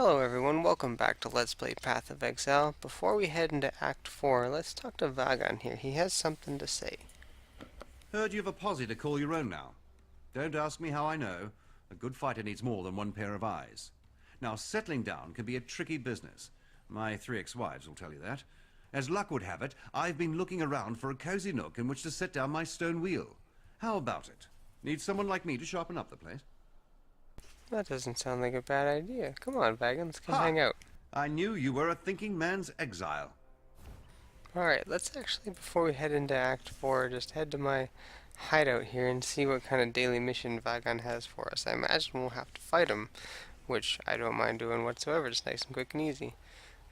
Hello everyone, welcome back to Let's Play Path of Exile. Before we head into Act 4, let's talk to Vagan here. He has something to say. Heard you have a posse to call your own now. Don't ask me how I know. A good fighter needs more than one pair of eyes. Now, settling down can be a tricky business. My 3 ex-wives will tell you that. As luck would have it, I've been looking around for a cozy nook in which to set down my stone wheel. How about it? Need someone like me to sharpen up the place? That doesn't sound like a bad idea. Come on, Vagan, let's come Ha! hang out. I knew you were a thinking man's exile. Alright, let's actually, before we head into Act 4, just head to my hideout here and see what kind of daily mission Vagan has for us. I imagine we'll have to fight him, which I don't mind doing whatsoever, just nice and quick and easy.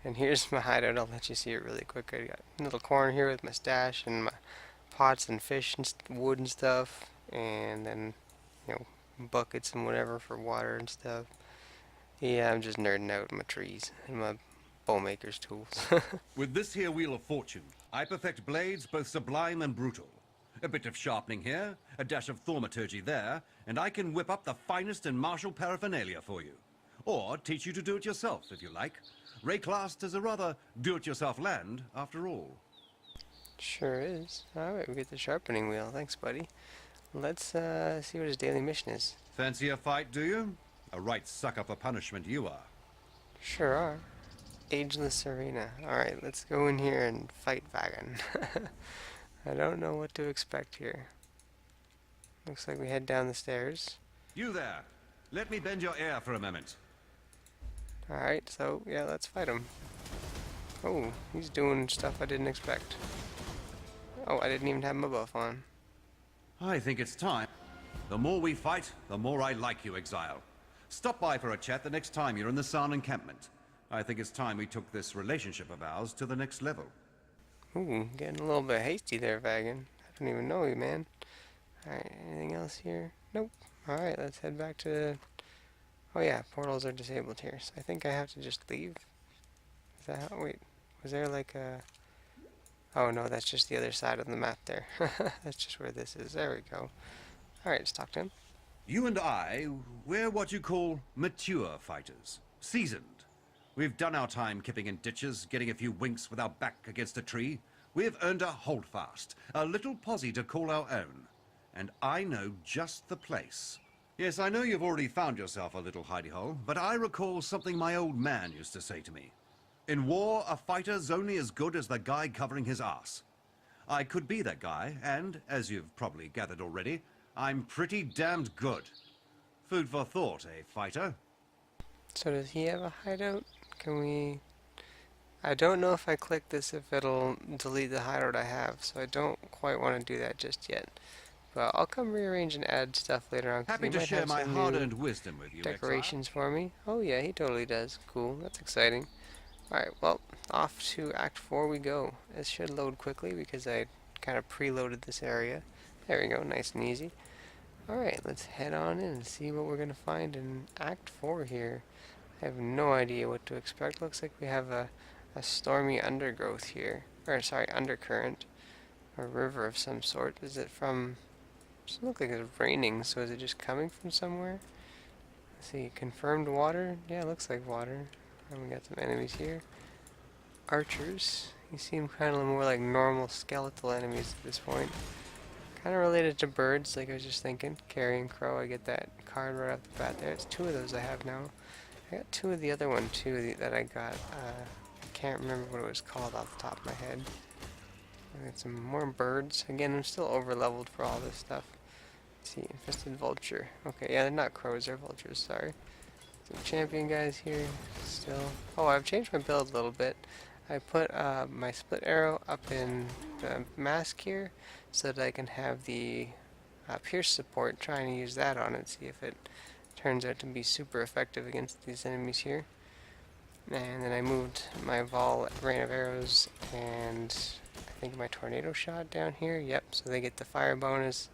And here's my hideout, I'll let you see it really quick. I got a little corner here with my stash and my pots and fish and wood and stuff, and then, you know, buckets and whatever for water and stuff. Yeah, I'm just nerding out my trees and my bowmaker's tools. With this here Wheel of Fortune, I perfect blades both sublime and brutal. A bit of sharpening here, a dash of thaumaturgy there, and I can whip up the finest and martial paraphernalia for you. Or teach you to do it yourself, if you like. Rayclast is a rather do-it-yourself land, after all. Sure is. Alright, we get the sharpening wheel. Thanks, buddy. Let's see what his daily mission is. Fancy a fight, do you? A right sucker for punishment you are. Sure are. Ageless Arena. Alright, let's go in here and fight Vagan. I don't know what to expect here. Looks like we head down the stairs. You there! Let me bend your ear for a moment. Alright, so yeah, let's fight him. Oh, he's doing stuff I didn't expect. Oh, I didn't even have my buff on. I think it's time. The more we fight, the more I like you, Exile. Stop by for a chat the next time you're in the San encampment. I think it's time we took this relationship of ours to the next level. Ooh, getting a little bit hasty there, Vagan. I don't even know you, man. Alright, anything else here? Nope. Alright, let's head back to... Oh yeah, portals are disabled here, so I think I have to just leave. Is that how... Wait, was there like a... Oh no, that's just the other side of the map there. That's just where this is. There we go. Alright, let's talk to him. You and I, we're what you call mature fighters. Seasoned. We've done our time kipping in ditches, getting a few winks with our back against a tree. We've earned a holdfast, a little posse to call our own. And I know just the place. Yes, I know you've already found yourself a little hidey hole, but I recall something my old man used to say to me. In war, a fighter's only as good as the guy covering his ass. I could be that guy, and, as you've probably gathered already, I'm pretty damned good. Food for thought, eh, fighter? So does he have a hideout? Can we... I don't know if I click this if it'll delete the hideout I have, so I don't quite want to do that just yet. But I'll come rearrange and add stuff later on. Happy to share my hard-earned wisdom with you, decorations Exile. for me. Oh yeah, he totally does. Cool, that's exciting. Alright, well, off to Act 4 we go. It should load quickly because I kind of preloaded this area. There we go, nice and easy. Alright, let's head on in and see what we're going to find in Act 4 here. I have no idea what to expect. Looks like we have a stormy undergrowth here. Or, sorry, undercurrent. A river of some sort. Is it from... Doesn't look like it's raining, so is it just coming from somewhere? Let's see, confirmed water? Yeah, it looks like water. And we got some enemies here. Archers. You seem kind of more like normal skeletal enemies at this point. Kind of related to birds, like I was just thinking. Carrion crow, I get that card right off the bat there. It's 2 of those I have now. I got 2 of the other one too that I got. I can't remember what it was called off the top of my head. I got some more birds. Again, I'm still over leveled for all this stuff. Let's see, infested vulture. Okay, yeah, they're not crows, they're vultures, sorry. Some champion guys here still. Oh, I've changed my build a little bit. I put my split arrow up in the mask here so that I can have the pierce support, trying to use that on it, see if it turns out to be super effective against these enemies here. And then I moved my Vol rain of arrows and I think my tornado shot down here. Yep, so they get the fire bonus.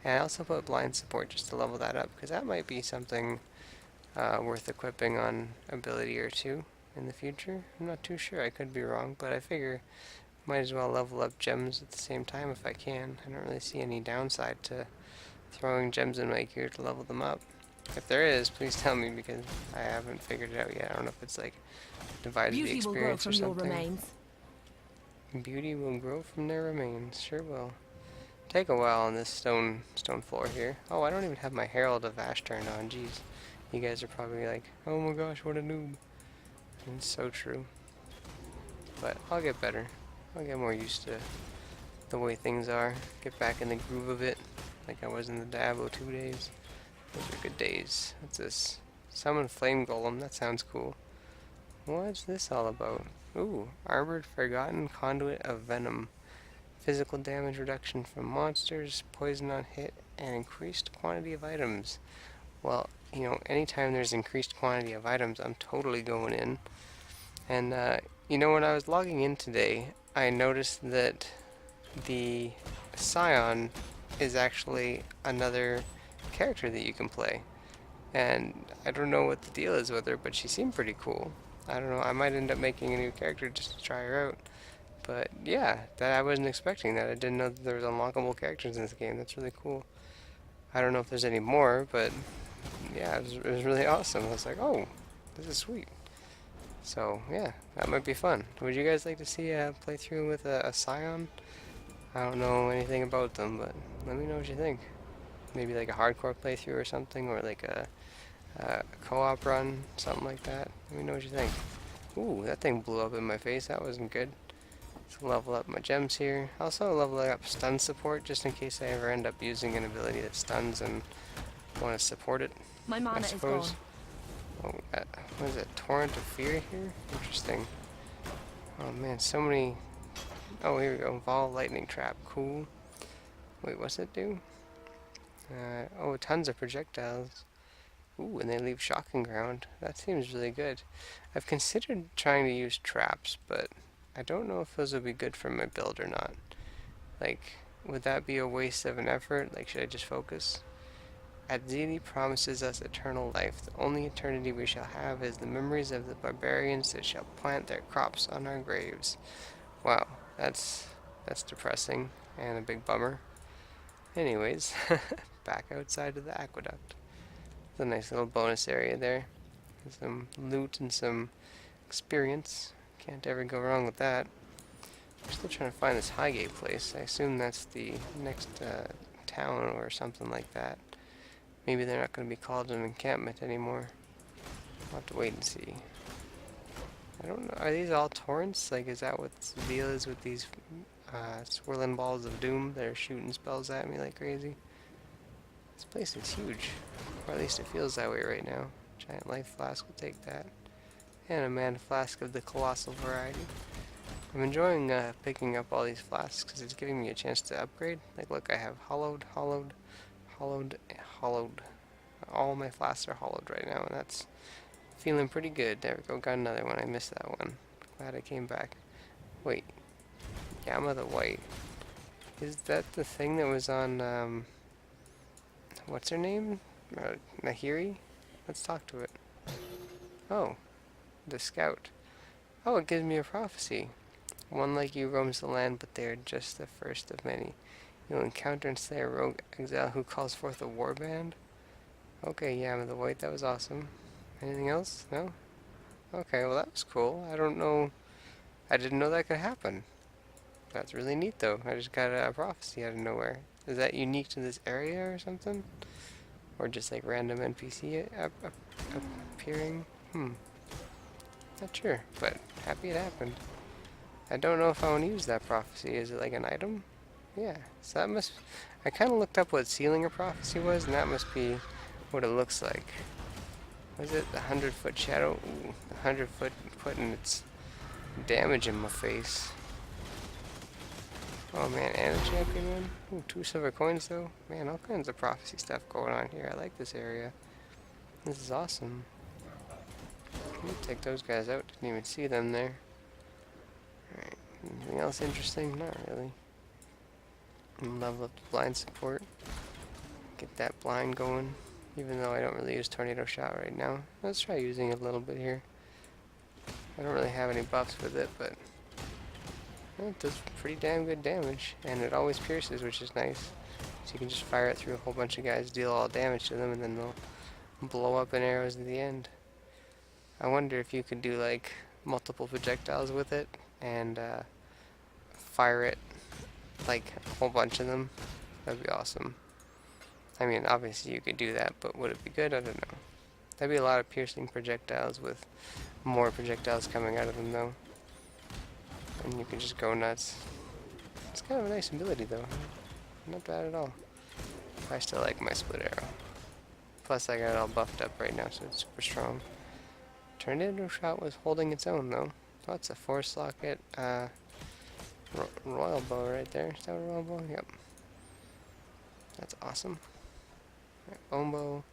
And I also put blind support just to level that up, because that might be something worth equipping on ability or 2 in the future. I'm not too sure, I could be wrong, but I figure might as well level up gems at the same time if I can. I don't really see any downside to throwing gems in my gear to level them up. If there is, please tell me because I haven't figured it out yet. I don't know if it's like divided the Beauty will grow experience or from your something. remains. Beauty will grow from their remains. Sure will. Take a while on this stone floor here. Oh, I don't even have my Herald of Ash turned on. Jeez. You guys are probably like, oh my gosh, what a noob. And it's so true. But I'll get better. I'll get more used to the way things are. Get back in the groove of it. Like I was in the Dabo 2 days. Those are good days. What's this? Summon Flame Golem. That sounds cool. What's this all about? Ooh, Armored Forgotten Conduit of Venom. Physical damage reduction from monsters, poison on hit, and increased quantity of items. Well, you know, anytime there's increased quantity of items, I'm totally going in. And, you know, when I was logging in today, I noticed that the Scion is actually another character that you can play. And I don't know what the deal is with her, but she seemed pretty cool. I don't know, I might end up making a new character just to try her out. But yeah, that I wasn't expecting that. I didn't know that there was unlockable characters in this game. That's really cool. I don't know if there's any more, but yeah, it was really awesome. I was like, oh, this is sweet. So yeah, that might be fun. Would you guys like to see a playthrough with a Scion? I don't know anything about them, but let me know what you think. Maybe like a hardcore playthrough or something, or like a co-op run, something like that. Let me know what you think. Ooh, that thing blew up in my face. That wasn't good. Let's level up my gems here. Also level up stun support, just in case I ever end up using an ability that stuns and want to support it, My I mana is gone. suppose. Oh, what is it? Torrent of Fear here? Interesting. Oh man, so many... Oh, here we go. Vol Lightning Trap. Cool. Wait, what's it do? Oh, tons of projectiles. Ooh, and they leave shocking ground. That seems really good. I've considered trying to use traps, but I don't know if those would be good for my build or not. Like, would that be a waste of an effort? Like, should I just focus? Adzili promises us eternal life. The only eternity we shall have is the memories of the barbarians that shall plant their crops on our graves. Wow, that's depressing and a big bummer. Anyways, back outside of the aqueduct. It's a nice little bonus area there. Some loot and some experience. Can't ever go wrong with that. I'm still trying to find this Highgate place. I assume that's the next town or something like that. Maybe they're not going to be called an encampment anymore. I'll have to wait and see. I don't know. Are these all torrents? Like, is that what the deal is with these swirling balls of doom that are shooting spells at me like crazy? This place is huge. Or at least it feels that way right now. Giant life flask will take that. And a mana flask of the colossal variety. I'm enjoying picking up all these flasks because it's giving me a chance to upgrade. Like, look, I have hollowed. All my flasks are hollowed right now, and that's feeling pretty good. There we go, got another one. I missed that one. Glad I came back. Wait, Yama the White. Is that the thing that was on, what's her name? Nahiri? Let's talk to it. Oh, the scout. Oh, it gives me a prophecy. One like you roams the land, but they are just the first of many. You'll encounter and slay a rogue exile who calls forth a warband. Okay, Yama the White, that was awesome. Anything else? No? Okay, well that was cool. I don't know... I didn't know that could happen. That's really neat though. I just got a prophecy out of nowhere. Is that unique to this area or something? Or just like random NPC appearing? Not sure, but happy it happened. I don't know if I want to use that prophecy. Is it like an item? Yeah, so that must... I kind of looked up what sealing a prophecy was, and that must be what it looks like. Was it the 100-foot shadow? Ooh, the 100-foot putting its damage in my face. Oh man, and a champion one? Ooh, 2 silver coins though. Man, all kinds of prophecy stuff going on here. I like this area. This is awesome. Let me take those guys out. Didn't even see them there. Alright, anything else interesting? Not really. Level up the blind support. Get that blind going. Even though I don't really use Tornado Shot right now. Let's try using it a little bit here. I don't really have any buffs with it, but it does pretty damn good damage. And it always pierces, which is nice. So you can just fire it through a whole bunch of guys, deal all damage to them, and then they'll blow up in arrows at the end. I wonder if you could do like multiple projectiles with it and fire it like a whole bunch of them. That'd be awesome. I mean, obviously you could do that, but would it be good? I don't know. That'd be a lot of piercing projectiles with more projectiles coming out of them though. And you could just go nuts. It's kind of a nice ability though. Not bad at all. I still like my split arrow. Plus I got it all buffed up right now, so it's super strong. Tornado shot was holding its own though. Oh, it's a force locket. Royal bow right there. Is that a royal bow? Yep. That's awesome. Right, bone bow.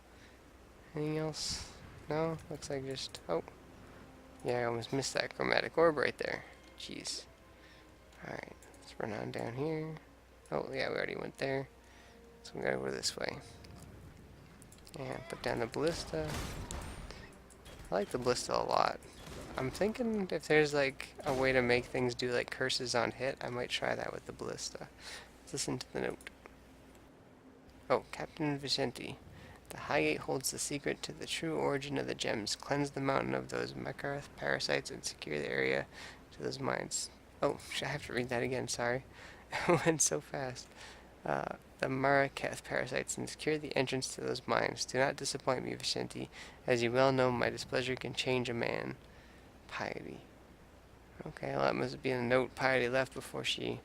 Anything else? No? Looks like just... Oh. Yeah, I almost missed that chromatic orb right there. Jeez. Alright, let's run on down here. Oh, yeah, we already went there. So we gotta go this way. And put down the ballista. I like the ballista a lot. I'm thinking if there's like a way to make things do like curses on hit, I might try that with the ballista. Let's listen to the note. Oh, Captain Vicente. The Highgate holds the secret to the true origin of the gems. Cleanse the mountain of those Mekarath parasites and secure the area to those mines. Oh, I have to read that again, sorry. It went so fast. The Maraketh parasites and secure the entrance to those mines. Do not disappoint me, Vicente. As you well know, my displeasure can change a man. Piety. Okay, well that must be a note Piety left before she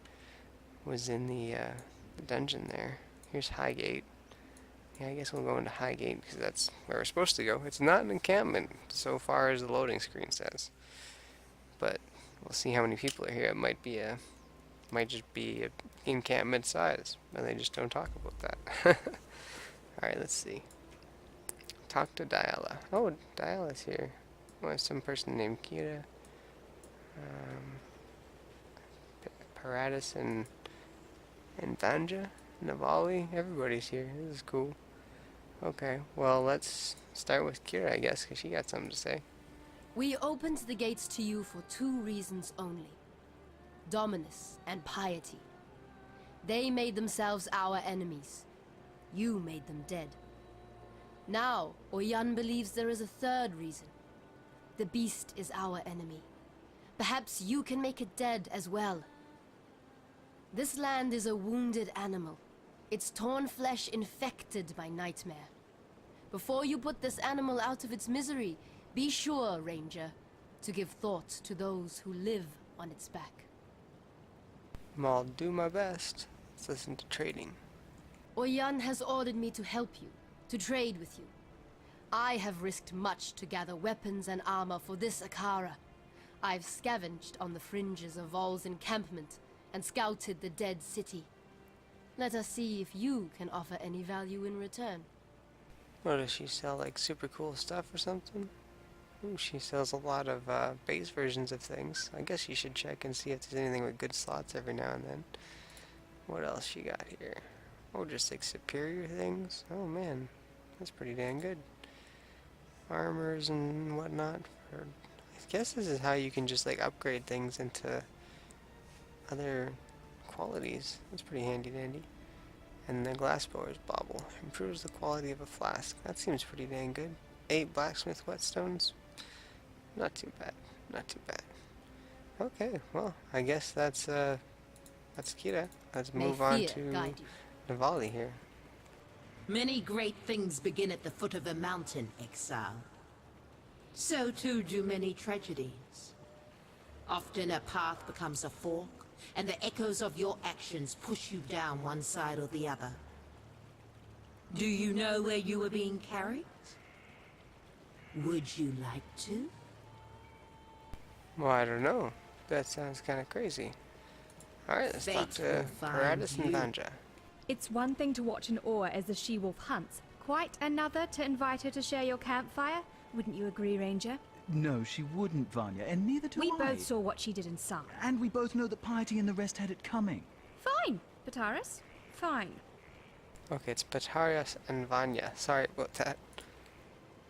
was in the dungeon there. Here's Highgate. Yeah, I guess we'll go into Highgate because that's where we're supposed to go. It's not an encampment so far as the loading screen says. But we'll see how many people are here. It might just be an encampment size, and they just don't talk about that. Alright, let's see. Talk to Diala. Oh, Diala's here. Well, some person named Kira. Paratus and Vanja. Navali. Everybody's here. This is cool. Okay, well, let's start with Kira, I guess, because she got something to say. We opened the gates to you for two reasons only. Dominus and piety. They made themselves our enemies. You made them dead. Now, Oyan believes there is a third reason. The beast is our enemy. Perhaps you can make it dead as well. This land is a wounded animal. Its torn flesh infected by nightmare. Before you put this animal out of its misery, be sure, Ranger, to give thought to those who live on its back. I'll do my best. Let's listen to trading. Oyan has ordered me to help you, to trade with you. I have risked much to gather weapons and armor for this Akara. I've scavenged on the fringes of Vol's encampment and scouted the dead city. Let us see if you can offer any value in return. What does she sell, like super cool stuff or something? Ooh, she sells a lot of base versions of things. I guess you should check and see if there's anything with good slots every now and then. What else she got here? Oh, just like superior things? Oh man, that's pretty damn good. Armors and whatnot. I guess this is how you can just like upgrade things into other qualities. That's pretty handy dandy. And the glass blower's bauble improves the quality of a flask. That seems pretty dang good. 8 blacksmith whetstones. Not too bad. Not too bad. Okay, well, I guess that's Kira. Let's move on to Navali here. Many great things begin at the foot of a mountain, Exile. So too do many tragedies. Often a path becomes a fork, and the echoes of your actions push you down one side or the other. Do you know where you were being carried? Would you like to? Well, I don't know. That sounds kind of crazy. Alright, let's talk to Paratus and Vanja. It's one thing to watch in awe as the she-wolf hunts. Quite another to invite her to share your campfire. Wouldn't you agree, Ranger? No, she wouldn't, Vanya, and neither do I. We both saw what she did in Sam. And we both know that Piety and the rest had it coming. Fine, Pataris. Fine. Okay, it's Patarius and Vanya. Sorry about that.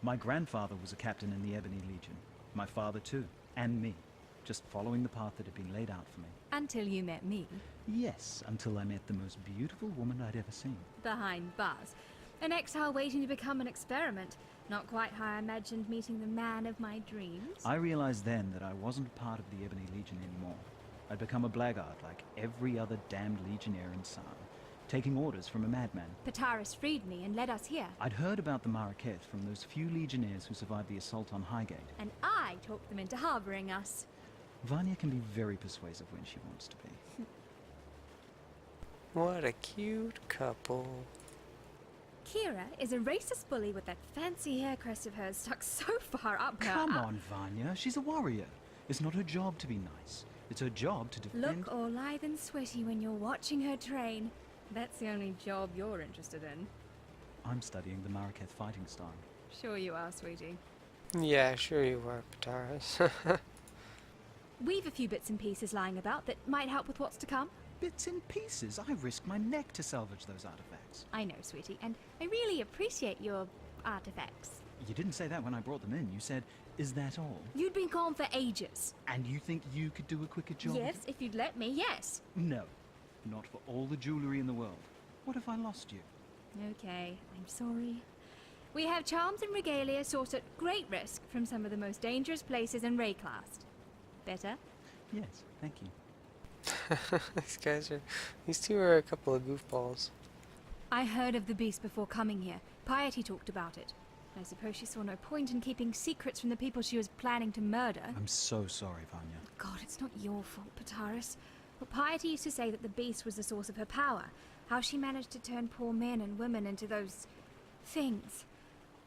My grandfather was a captain in the Ebony Legion. My father too, and me. Just following the path that had been laid out for me. Until you met me. Yes, until I met the most beautiful woman I'd ever seen. Behind bars. An exile waiting to become an experiment. Not quite how I imagined meeting the man of my dreams. I realized then that I wasn't part of the Ebony Legion anymore. I'd become a blackguard like every other damned legionnaire in Sarn, taking orders from a madman. Pataris freed me and led us here, I'd heard about the Maraketh from those few legionnaires who survived the assault on Highgate. and I talked them into harboring us. Vanya can be very persuasive when she wants to be. What a cute couple. Kira is a racist bully with that fancy hair crest of hers stuck so far up her. Come on, Vanya. She's a warrior. It's not her job to be nice. It's her job to defend... Look all lithe and sweaty when you're watching her train. That's the only job you're interested in. I'm studying the Maraketh fighting style. Sure you are, sweetie. Yeah, sure you are, Pataris. We've a few bits and pieces lying about that might help with what's to come. Bits and pieces. I risked my neck to salvage those artifacts. I know, sweetie, and I really appreciate your artifacts. You didn't say that when I brought them in. You said, "Is that all?" You'd been gone for ages. And you think you could do a quicker job? Yes, if you'd let me, yes. No. Not for all the jewelry in the world. What if I lost you? Okay, I'm sorry. We have charms and regalia sourced at great risk from some of the most dangerous places in Rayclast. Better? Yes, thank you. These two are a couple of goofballs. I heard of the beast before coming here. Piety talked about it. I suppose she saw no point in keeping secrets from the people she was planning to murder. I'm so sorry, Vanya. God, it's not your fault, Pataris. But Piety used to say that the beast was the source of her power. How she managed to turn poor men and women into those... things.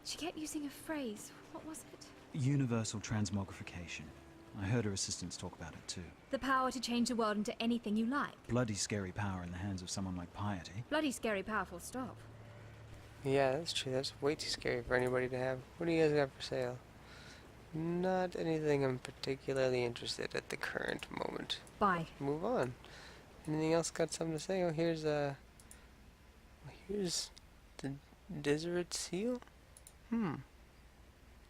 She kept using a phrase. What was it? Universal transmogrification. I heard her assistants talk about it too. The power to change the world into anything you like. Bloody scary power in the hands of someone like Piety. Bloody scary powerful stop. Yeah, that's true. That's way too scary for anybody to have. What do you guys have for sale? Not anything I'm particularly interested at the current moment. Bye. Move on. Anything else got something to say? Oh, here's the Deseret seal?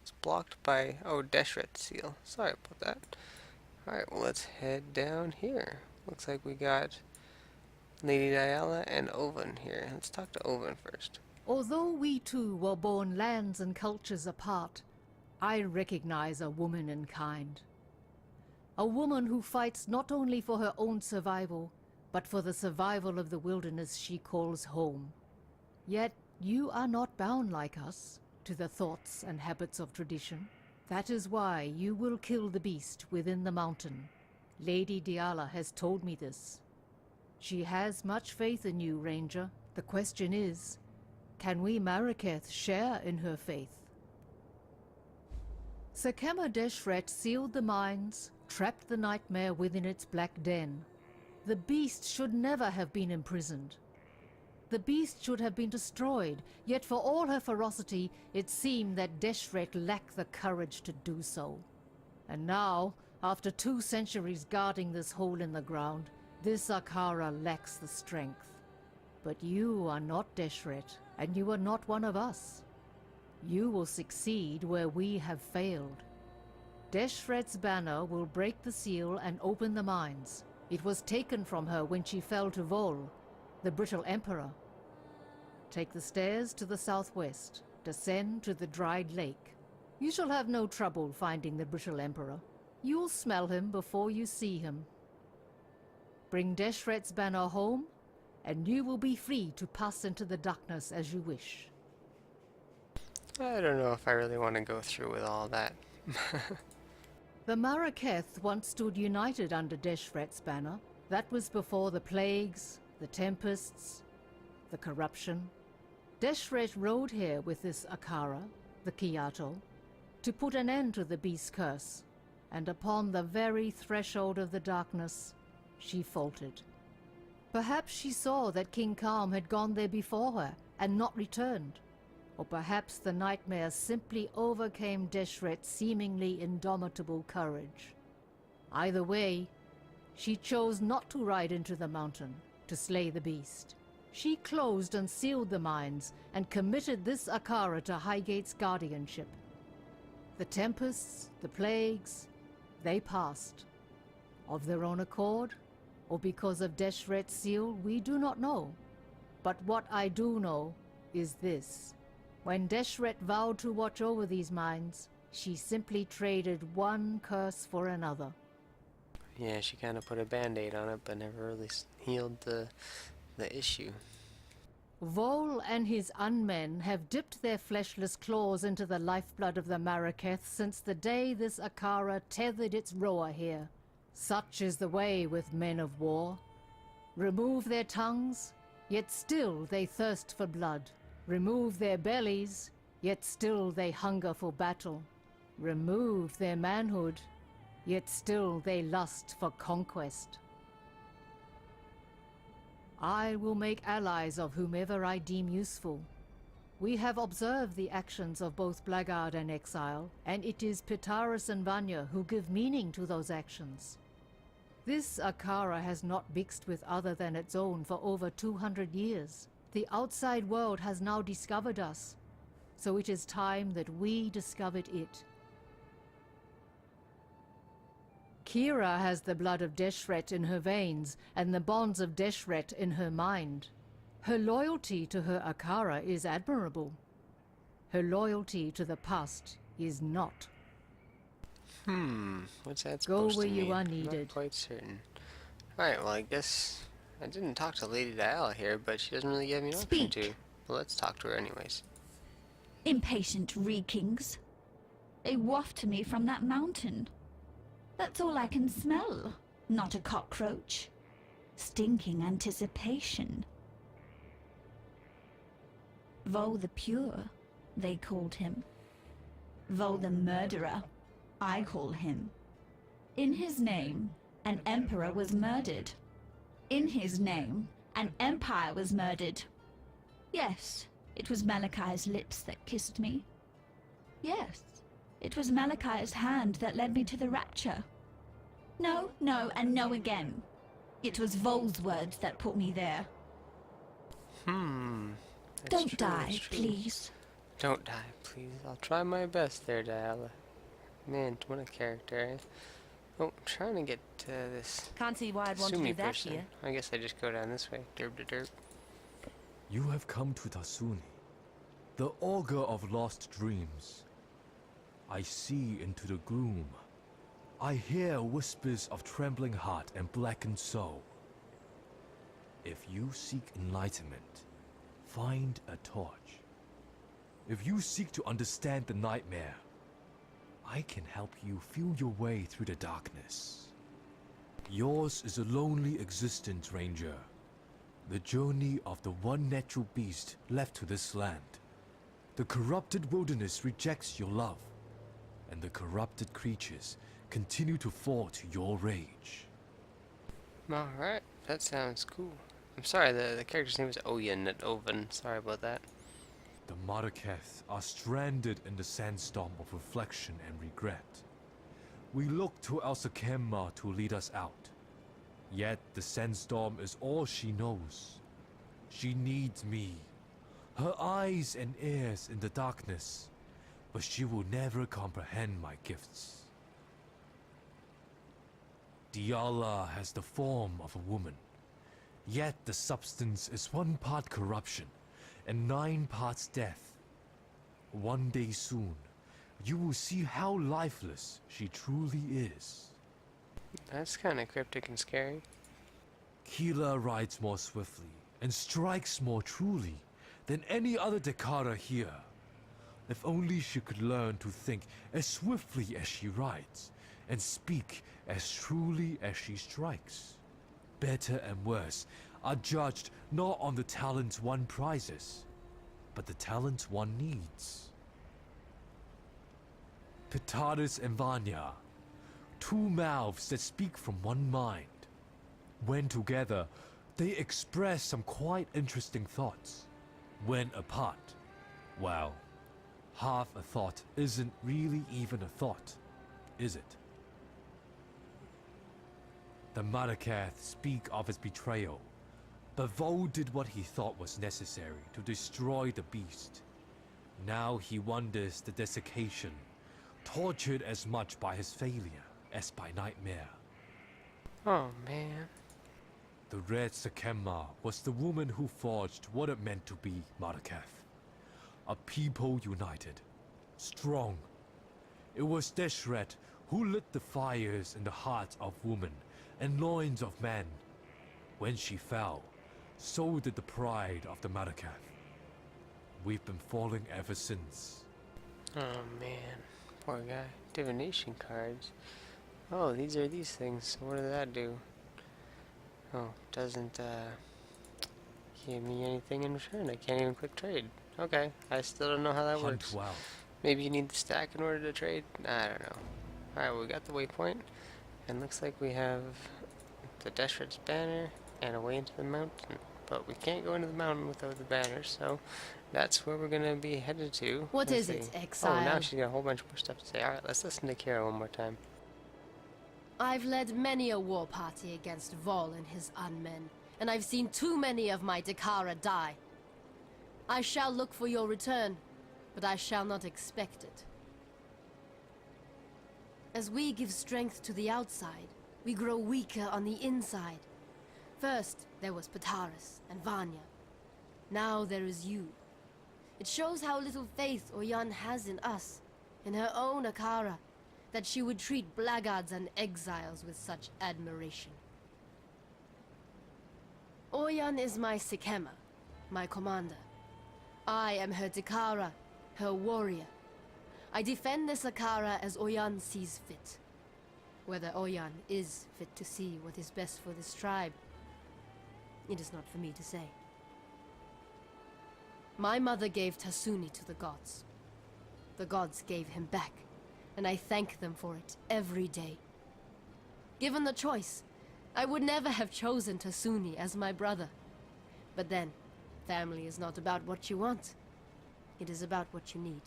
It's blocked by, Deshret seal. Sorry about that. Alright, well let's head down here. Looks like we got Lady Diala and Oven here. Let's talk to Oven first. Although we two were born lands and cultures apart, I recognize a woman in kind. A woman who fights not only for her own survival, but for the survival of the wilderness she calls home. Yet you are not bound like us to the thoughts and habits of tradition. That is why you will kill the beast within the mountain. Lady Diala has told me this. She has much faith in you, Ranger. The question is, can we Maraketh share in her faith? Sakema Deshret sealed the mines, trapped the nightmare within its black den. The beast should never have been imprisoned. The beast should have been destroyed, yet for all her ferocity, it seemed that Deshret lacked the courage to do so. And now, after 2 centuries guarding this hole in the ground, this Akara lacks the strength. But you are not Deshret, and you are not one of us. You will succeed where we have failed. Deshret's banner will break the seal and open the mines. It was taken from her when she fell to Vol, the brittle emperor. Take the stairs to the southwest. Descend to the dried lake. You shall have no trouble finding the brittle emperor. You'll smell him before you see him. Bring Deshret's banner home, and you will be free to pass into the darkness as you wish. I don't know if I really want to go through with all that. The Maraketh once stood united under Deshret's banner. That was before the plagues, the tempests, the corruption. Deshret rode here with this Akara, the Kiato, to put an end to the beast's curse, and upon the very threshold of the darkness, she faltered. Perhaps she saw that King Kalm had gone there before her and not returned. Or perhaps the nightmare simply overcame Deshret's seemingly indomitable courage. Either way, she chose not to ride into the mountain to slay the beast. She closed and sealed the mines and committed this Akara to Highgate's guardianship. The tempests, the plagues, they passed. Of their own accord, or because of Deshret's seal, we do not know. But what I do know is this. When Deshret vowed to watch over these mines, she simply traded one curse for another. Yeah, she kind of put a band-aid on it, but never really healed the issue. Vol and his unmen have dipped their fleshless claws into the lifeblood of the Maraketh since the day this Akara tethered its roer here. Such is the way with men of war. Remove their tongues, yet still they thirst for blood. Remove their bellies, yet still they hunger for battle. Remove their manhood, yet still they lust for conquest. I will make allies of whomever I deem useful. We have observed the actions of both Blackguard and Exile, and it is Pitaris and Vanya who give meaning to those actions. This Akara has not mixed with other than its own for over 200 years. The outside world has now discovered us, so it is time that we discovered it. Kira has the blood of Deshret in her veins and the bonds of Deshret in her mind. Her loyalty to her Akara is admirable. Her loyalty to the past is not. What's that Go supposed where to you mean? are I'm needed. not quite certain. Alright, well I guess I didn't talk to Lady Dial here, but she doesn't really give me an option Speak. to. Well, let's talk to her anyways. Impatient Re-Kings. They waft to me from that mountain. That's all I can smell, not a cockroach. Stinking anticipation. Vol the Pure, they called him. Vol the Murderer, I call him. In his name, an emperor was murdered. In his name, an empire was murdered. Yes, it was Malachi's lips that kissed me. Yes, it was Malachi's hand that led me to the rapture. No, no, and no again. It was Vol's words that put me there. That's Don't true, die, that's true. please. Don't die, please. I'll try my best there, Diala. Man, what a character, eh? Oh, I'm trying to get to this Can't see why I'd want to Sumi do that person. here. I guess I just go down this way. Derp to derp. You have come to Tasuni, the augur of lost dreams. I see into the gloom. I hear whispers of trembling heart and blackened soul. If you seek enlightenment, find a torch. If you seek to understand the nightmare, I can help you feel your way through the darkness. Yours is a lonely existence, Ranger. The journey of the one natural beast left to this land. The corrupted wilderness rejects your love, and the corrupted creatures continue to fall to your rage. Alright, that sounds cool. I'm sorry, the character's name is Oyen, not Oven. Sorry about that. The Maraketh are stranded in the sandstorm of reflection and regret. We look to Elsakemma to lead us out. Yet the sandstorm is all she knows. She needs me. Her eyes and ears in the darkness, but she will never comprehend my gifts. Diala has the form of a woman, yet the substance is 1 part corruption and 9 parts death. One day soon, you will see how lifeless she truly is. That's kind of cryptic and scary. Keela rides more swiftly and strikes more truly than any other Dakara here. If only she could learn to think as swiftly as she rides and speak as truly as she strikes. Better and worse are judged not on the talents one prizes, but the talents one needs. Pitaris and Vanya, 2 mouths that speak from one mind. When together, they express some quite interesting thoughts. When apart, well, half a thought isn't really even a thought, is it? The Maraketh speak of his betrayal, but Vol did what he thought was necessary to destroy the beast. Now he wonders the desiccation, tortured as much by his failure as by nightmare. Oh, man. The Red Sakemma was the woman who forged what it meant to be Maraketh. a people united, strong. It was Deshret who lit the fires in the hearts of women and loins of men. When she fell, so did the pride of the Marakath. We've been falling ever since. Oh man, poor guy. Divination cards. Oh, these are these things. What does that do? Oh, doesn't give me anything in return. I can't even quick trade. Okay, I still don't know how that Hunt works. well. Maybe you need the stack in order to trade? I don't know. Alright, well, we got the waypoint. And looks like we have the Deshret's banner and a way into the mountain. But we can't go into the mountain without the banner, so that's where we're gonna be headed to. What Let's is it, see. Exile? Oh, now she's got a whole bunch more stuff to say. Alright, let's listen to Kira one more time. I've led many a war party against Vol and his unmen, and I've seen too many of my Dakara die. I shall look for your return, but I shall not expect it. As we give strength to the outside, we grow weaker on the inside. First, there was Pataris and Vanya. Now there is you. It shows how little faith Oyan has in us, in her own Akara, that she would treat blackguards and exiles with such admiration. Oyan is my Sikema, my commander. I am her Dakara, her warrior. I defend this Akara as Oyan sees fit. Whether Oyan is fit to see what is best for this tribe, it is not for me to say. My mother gave Tasuni to the gods. The gods gave him back, and I thank them for it every day. Given the choice, I would never have chosen Tasuni as my brother. But then, family is not about what you want. It is about what you need.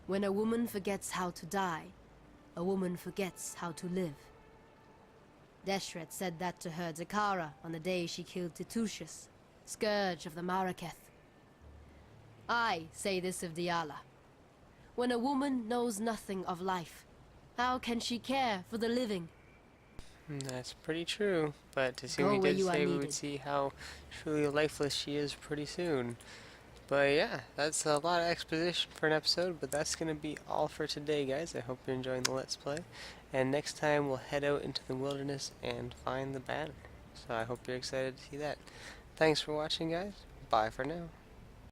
When a woman forgets how to die, a woman forgets how to live. Deshret said that to her Dakara on the day she killed Titushus, scourge of the Maraketh. I say this of Diala. When a woman knows nothing of life, how can she care for the living? That's pretty true, but Go Tasumi where did you are say we would needed. see how truly lifeless she is pretty soon. But yeah, that's a lot of exposition for an episode, but that's going to be all for today, guys. I hope you're enjoying the Let's Play. And next time we'll head out into the wilderness and find the banner. So I hope you're excited to see that. Thanks for watching, guys. Bye for now.